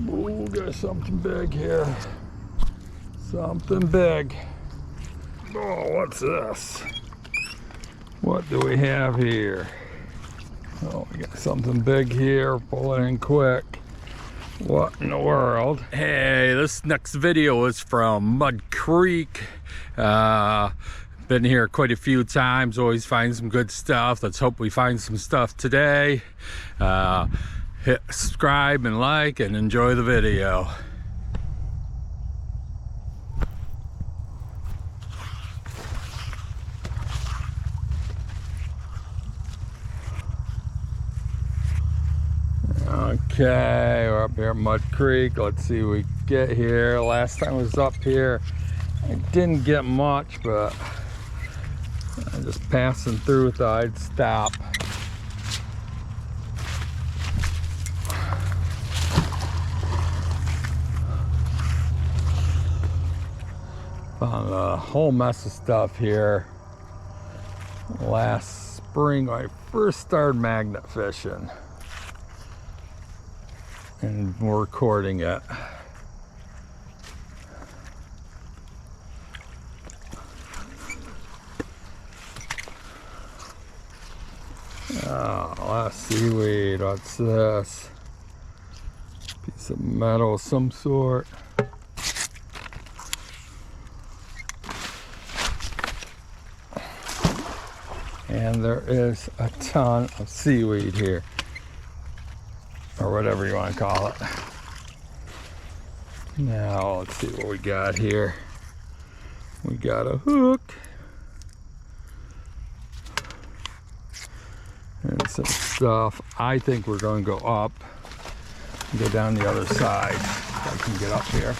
Ooh, got something big here. Something big. Oh, what's this? What do we have here? Oh, we got something big here. Pull it in quick. What in the world? Hey, this next video is from Mud Creek. Been here quite a few times. Always find some good stuff. Let's hope we find some stuff today. Hit subscribe and like and enjoy the video. Okay, we're up here at Mud Creek. Let's see what we get here. Last time I was up here, I didn't get much, but I just passing through, thought I'd stop. Found a whole mess of stuff here last spring when I first started magnet fishing. And we're recording it. Oh, last seaweed. What's this? Piece of metal of some sort. And there is a ton of seaweed here, or whatever you want to call it. Now let's see what we got here. We got a hook and some stuff. I think we're going to go up and go down the other side if I can get up here.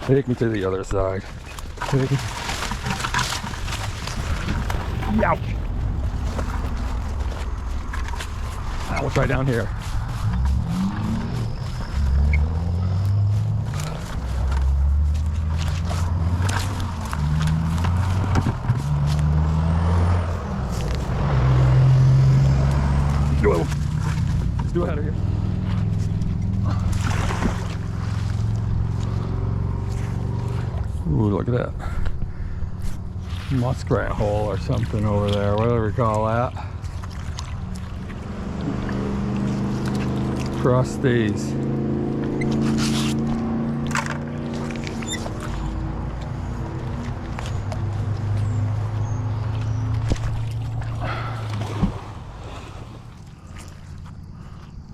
Take me to the other side. Ouch! We'll try down here. Let's do it out of here. Ooh, look at that. Muskrat hole or something over there, whatever you call that. Crusties.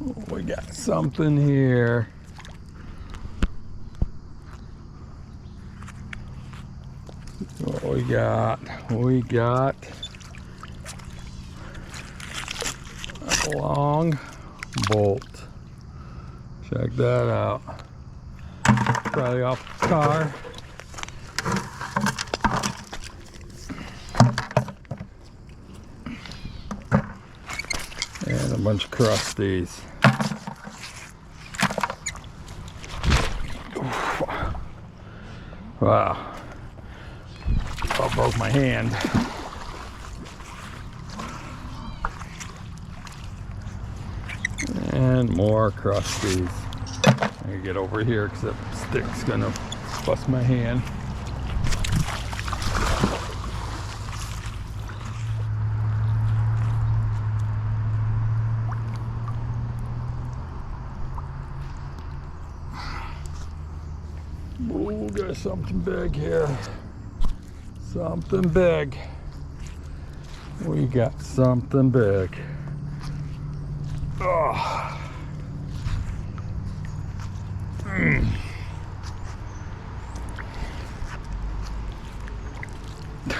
Oh, we got something here. What we got? We got a long bolt. Check that out. Probably off the car. And a bunch of crusties. Wow. I broke my hand. And more crusties. I gotta get over here because that stick's gonna bust my hand. Ooh, got something big here. Something big. We got something big. Oh.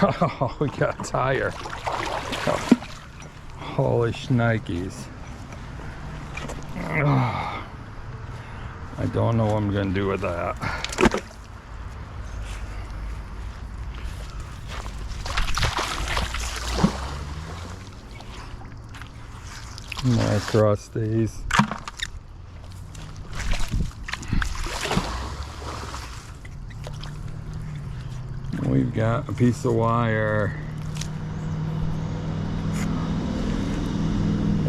Oh, we got a tire. Oh. Holy shnikes. Oh. I don't know what I'm gonna do with that. More crusties. We've got a piece of wire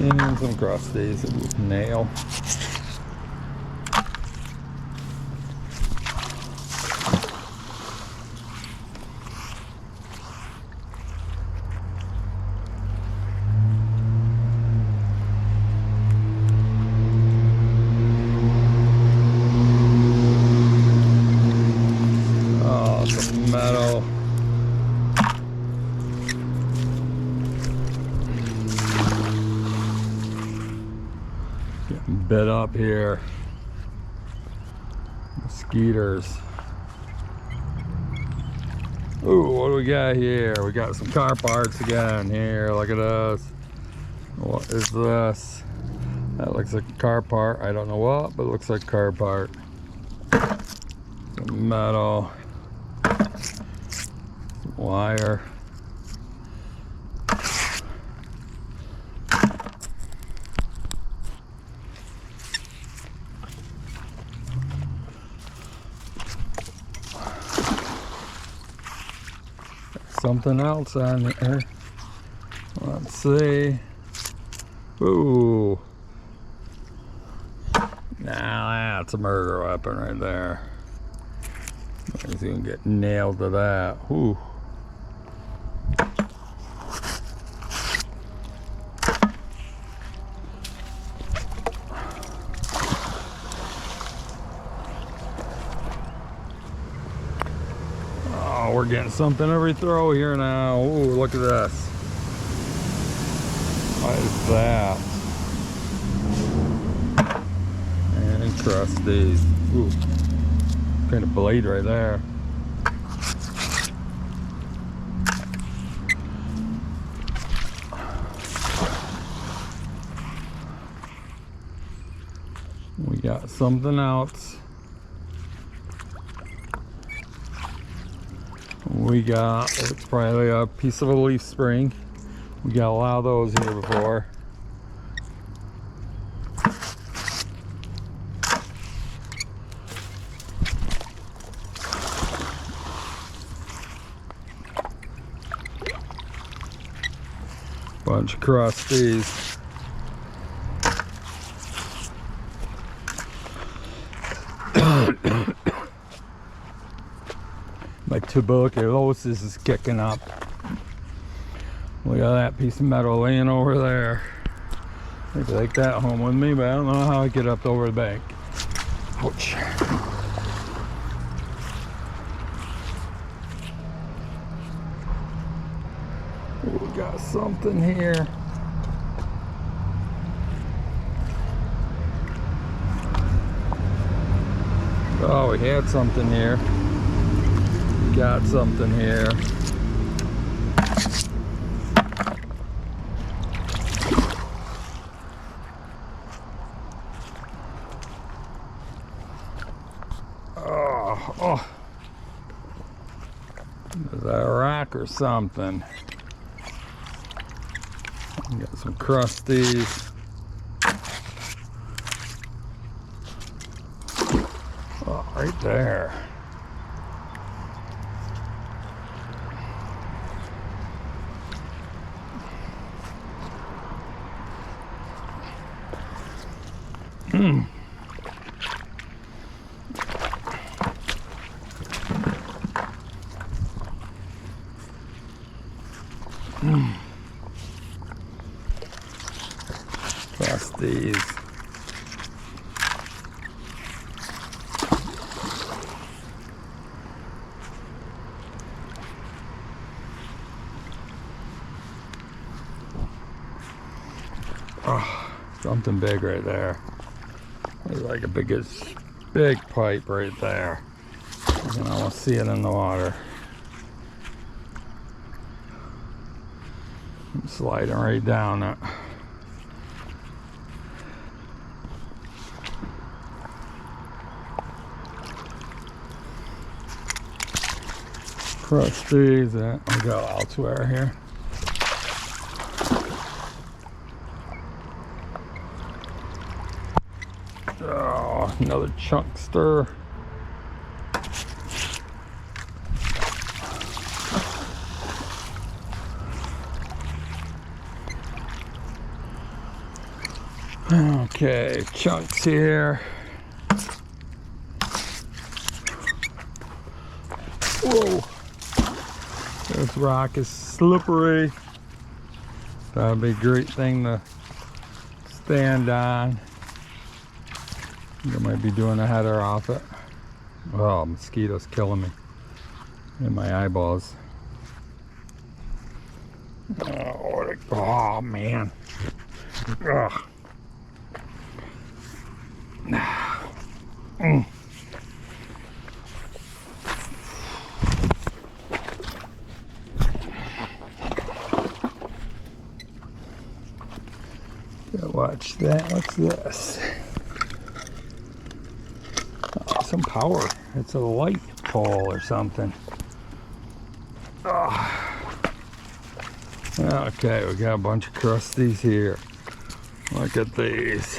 And some crusties, a nail. Oh, some metal. Getting bit up here. Mosquitoes. Ooh, what do we got here? We got some car parts again here. Look at this. What is this? That looks like a car part. I don't know what, but it looks like a car part. Some metal. Some wire. Something else on there. Let's see. Ooh. Now that's a murder weapon right there. He's gonna get nailed to that. Ooh. Oh, we're getting something every throw here now. Ooh, look at this. What is that? And crusties. Ooh, kind of blade right there. We got something else. We got, it's probably a piece of a leaf spring. We got a lot of those here before. Bunch of crusties. My tuberculosis is kicking up. Look at that piece of metal laying over there. I take that home with me, but I don't know how I get up over the bank. Ouch. We got something here. Oh, we had something here. Got something here. Oh, is that a rock or something? Got some crusties. Oh, right there. Crusties. Oh, something big right there. It's like a big pipe right there. You can almost see it in the water. I'm sliding right down it. Crusties, we got elsewhere here. Oh, another chunkster. Okay, chunks here. Whoa! This rock is slippery. That'd be a great thing to stand on. You might be doing a header off it. Oh, mosquitoes killing me in my eyeballs. Oh man. Ugh. Mm. Watch that. What's this? Oh, some power. It's a light pole or something. Oh. Okay, we got a bunch of crusties here. Look at these.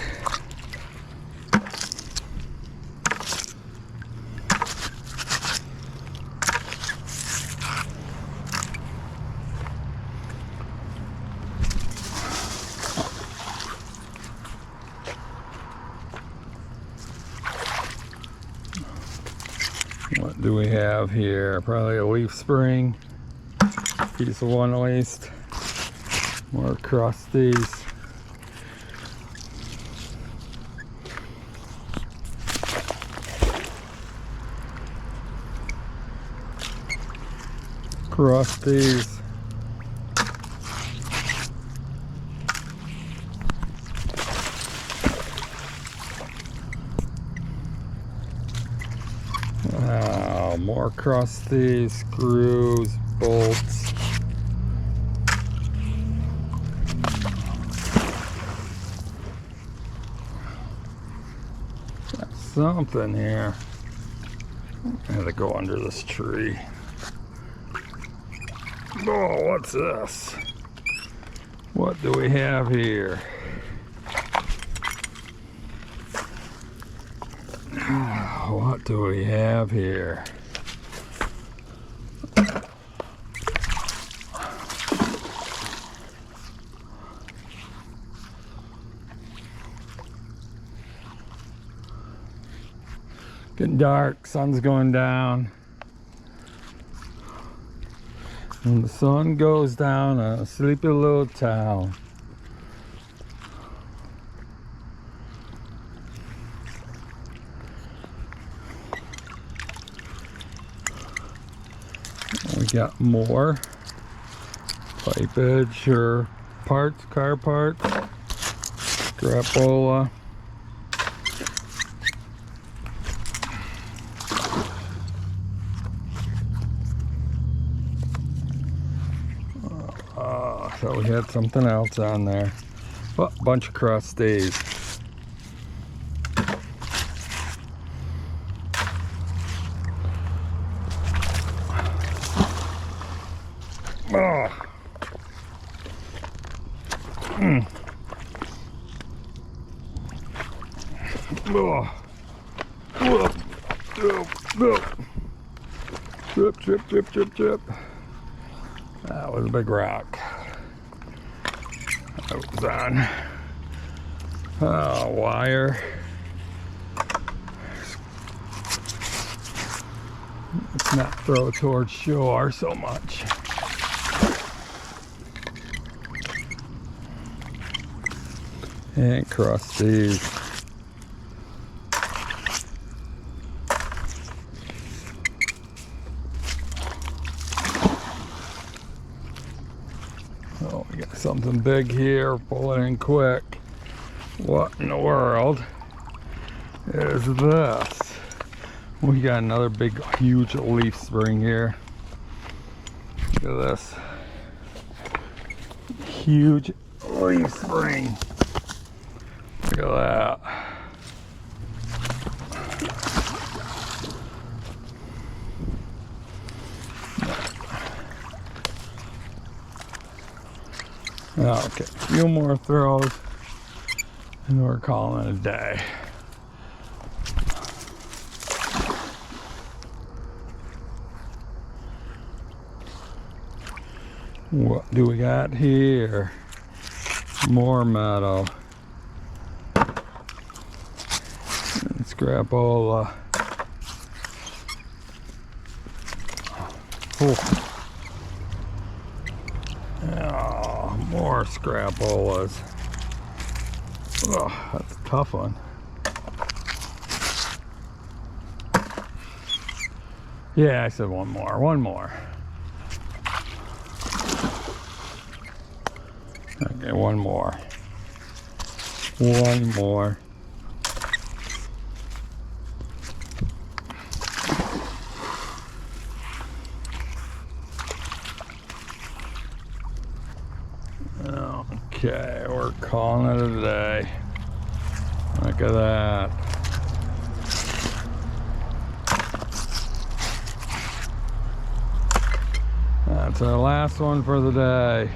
What do we have here? Probably a leaf spring. Piece of one at least. More crusties. Crusties. Wow, more crusties, screws, bolts. Got something here. I had to go under this tree. Oh, what's this? What do we have here? What do we have here? Getting dark, sun's going down. When the sun goes down on a sleepy little town. We got more pipage or parts, car parts, crapola. So we had something else on there. Oh, a bunch of crusties. Oh. Mm. Oh. Whoop. Whoop. Whoop. Chip, chip, chip, chip, chip. That was a big rock. That was on. Oh, wire. Let's not throw it towards shore so much. And crusties. Oh, we got something big here. Pull it in quick. What in the world is this? We got another big, huge leaf spring here. Look at this. Huge leaf spring. Look at that. Okay, a few more throws and we're calling it a day. What do we got here? More metal. Scrapola. Oh, more scrapolas. Oh, that's a tough one. Yeah, I said one more. One more. Okay, one more. One more. Okay, we're calling it a day. Look at that. That's our last one for the day.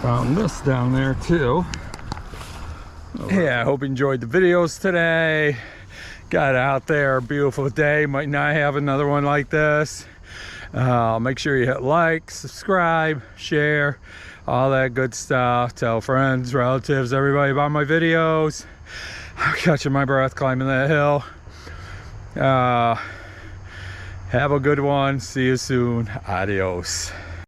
Found this down there too. Yeah, I hope you enjoyed the videos today. Got out there, beautiful day. Might not have another one like this. Make sure you hit like, subscribe, share, all that good stuff. Tell friends, relatives, everybody about my videos. I'm catching my breath climbing that hill. Have a good one. See you soon. Adios.